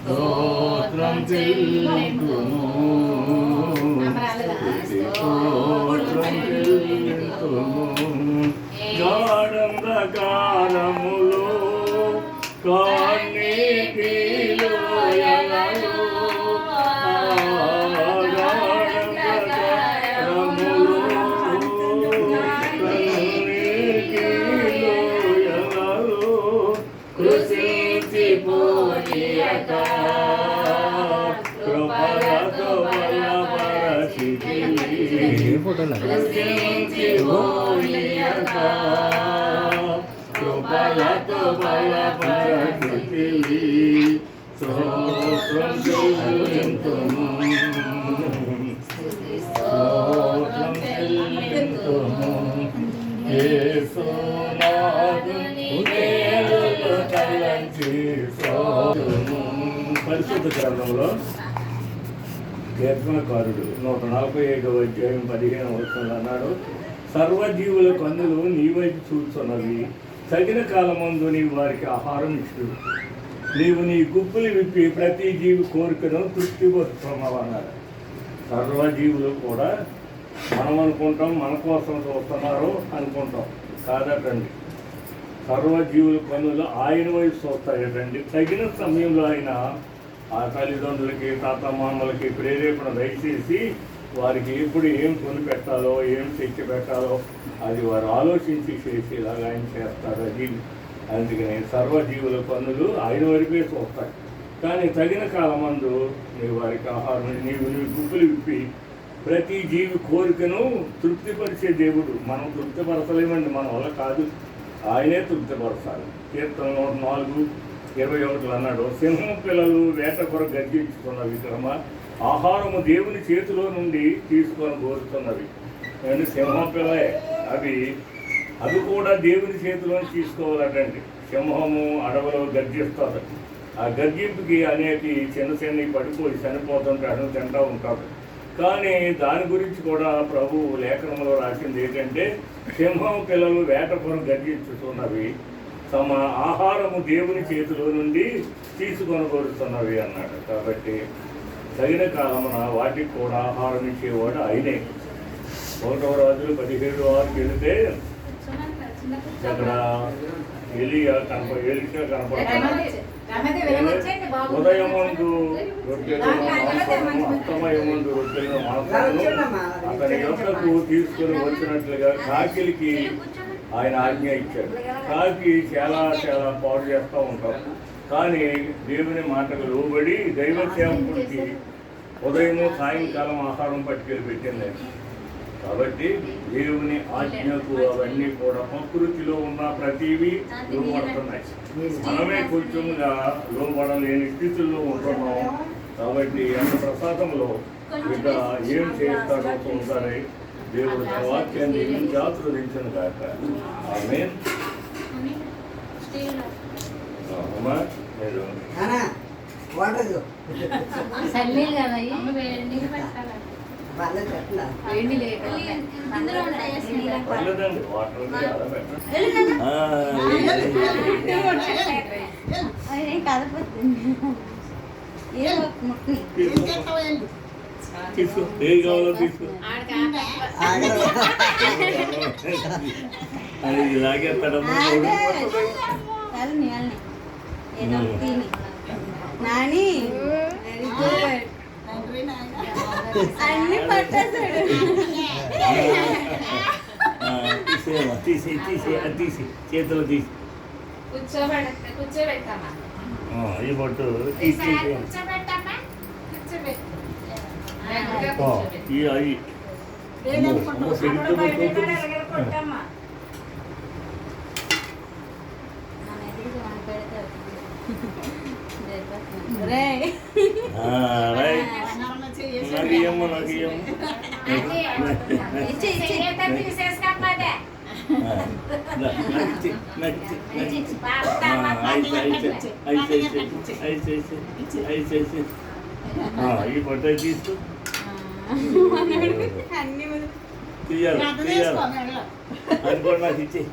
స్తోత్రం చెల్లింతుము గాఢంధకారములో కన్నీటిలో కృపలతో బలపరచితివి స్తోత్రం చెల్లింతుము స్తోత్రం చెల్లింతుము యేసునాథుని మేలులు తలంచి స్తోత్రము. పరిశుద్ధ గ్రంథంలో కీర్తనకారుడు 145వ అధ్యాయం 15వ వచనంలో అన్నాడు, సర్వజీవుల కన్నులు నీ వైపు చూస్తున్నవి, తగిన కాలమందు నీవు వారికి ఆహారం ఇచ్చు, నీవు నీ గుప్పులు విప్పి ప్రతి జీవి కోరికను తృప్తిపరుస్తున్నావు అన్నాడు. సర్వజీవులు కూడా మనం అనుకుంటాం మన కోసం చూస్తున్నారు అనుకుంటాం, కాదటండి. సర్వజీవుల కన్నులు ఆయన వైపు చూస్తాయటండి. తగిన సమయంలో ఆయన ఆ తల్లిదండ్రులకి తాతమామలకి ప్రేరేపణ దయచేసి వారికి ఎప్పుడు ఏం కొని పెట్టాలో ఏం తెచ్చి పెట్టాలో అది వారు ఆలోచించి చేసేలాగా ఆయన చేస్తారు. అది అందుకని సర్వజీవుల పనులు ఆయన వరకే చూస్తాయి. కానీ తగిన కాలమందు నీవు వారికి ఆహారం నీవు గుప్పులు విప్పి ప్రతి జీవి కోరికను తృప్తిపరిచే దేవుడు. మనం తృప్తిపరచలేమండి, మన వల్ల కాదు, ఆయనే తృప్తిపరచాలి. కీర్తన 104:21 అన్నాడు, సింహం పిల్లలు వేట కొర గర్జించుకున్న విక్రమ, ఆహారము దేవుని చేతిలో నుండి తీసుకొని కోరుతున్నవి. అండ్ సింహం పిల్లలే అవి కూడా దేవుని చేతిలో తీసుకోవాలటండి. సింహము అడవిలో గర్జిస్తుంది. ఆ గర్జింపుకి అనేక చిన్న పడిపోయి చనిపోతుంటే అడవి తింటూ ఉంటారు. కానీ దాని గురించి కూడా ప్రభు లేఖనంలో రాసింది ఏంటంటే, సింహం పిల్లలు వేట కొర గర్జించుతున్నవి, తమ ఆహారము దేవుని చేతిలో నుండి తీసుకొని కోరుతున్నవి అన్నాడు. కాబట్టి తగిన కాలమున వాటికి కూడా ఆహారం ఇచ్చేవాడు ఆయనే. 1వ రాజులు 17:6 వెళితే అక్కడ ఎలీషా కనపడుతుంది. ఉదయమందు రొట్టెలు అస్తమయమందు రొట్టెలను మాంసమును అతని యొక్కకు తీసుకుని వచ్చినట్లుగా కాకిలికి ఆయన ఆజ్ఞ ఇచ్చాడు. కాకి చాలా పాడు చేస్తూ ఉంటాం, కానీ దేవుని మాటకు లోబడి దైవ సేవకుడికి ఉదయము సాయంకాలం ఆహారం పట్టుకెళ్ళి పెట్టింది. కాబట్టి దేవుని ఆజ్ఞకు అవన్నీ కూడా ప్రకృతిలో ఉన్న ప్రతివి లోబడుతున్నాయి. మనమే కొంచెంగా లోబడలేని స్థితుల్లో ఉంటున్నాం. కాబట్టి అంత ప్రసాదంలో ఇక ఏం చేస్తాడో చూడాలి. దేవుడు తన వాక్యాన్ని ఆశీర్వదించను కాక. ఆమేన్. అమ్మా మీరు పర్లేదండి, వాటర్ తీసుకో, ఏది కావాలో తీసుకో. అది ఇలాగేస్తాడమ్మా. నాని అన్ని పట్టేసాడు. తీసేయమ్మా, తీసి చేతిలో తీసి కూర్చోబెట్టమ్మా. ఈ పట్టు తీసి అవి ఇయ్యమ్మ నాకు ఇయ్యమ్మ ఇచ్చే ఇచ్చే ఈ ఫోటో తీస్తూ అన్ని తీయాలి తీయాలి అది కూడా నాకు ఇచ్చి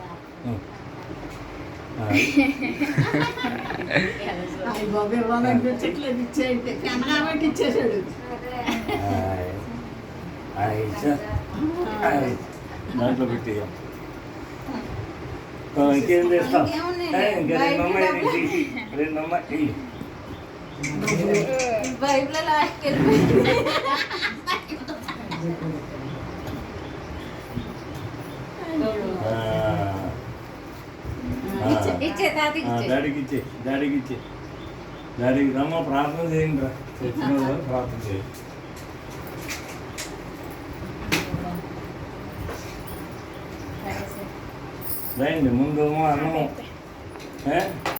బాబు ఇవ్వాలనిపించట్లేదు ఇచ్చేయండి కాబట్టి ఇచ్చేసాడు దాంట్లో పెట్టి ఇంకేం చేస్తాం ఇంకా రెండమ్మాయి బైబిల్ లాస్ట్కి వెళ్ళిపోయింది ఇచ్చే తాతకి ఇచ్చే డాడీకి ఇచ్చే డాడీకి రమ్మ ప్రార్థన చేయండి రా చర్చిన వాళ్ళు ప్రార్థన చేయండి రండి ముందు అన్నము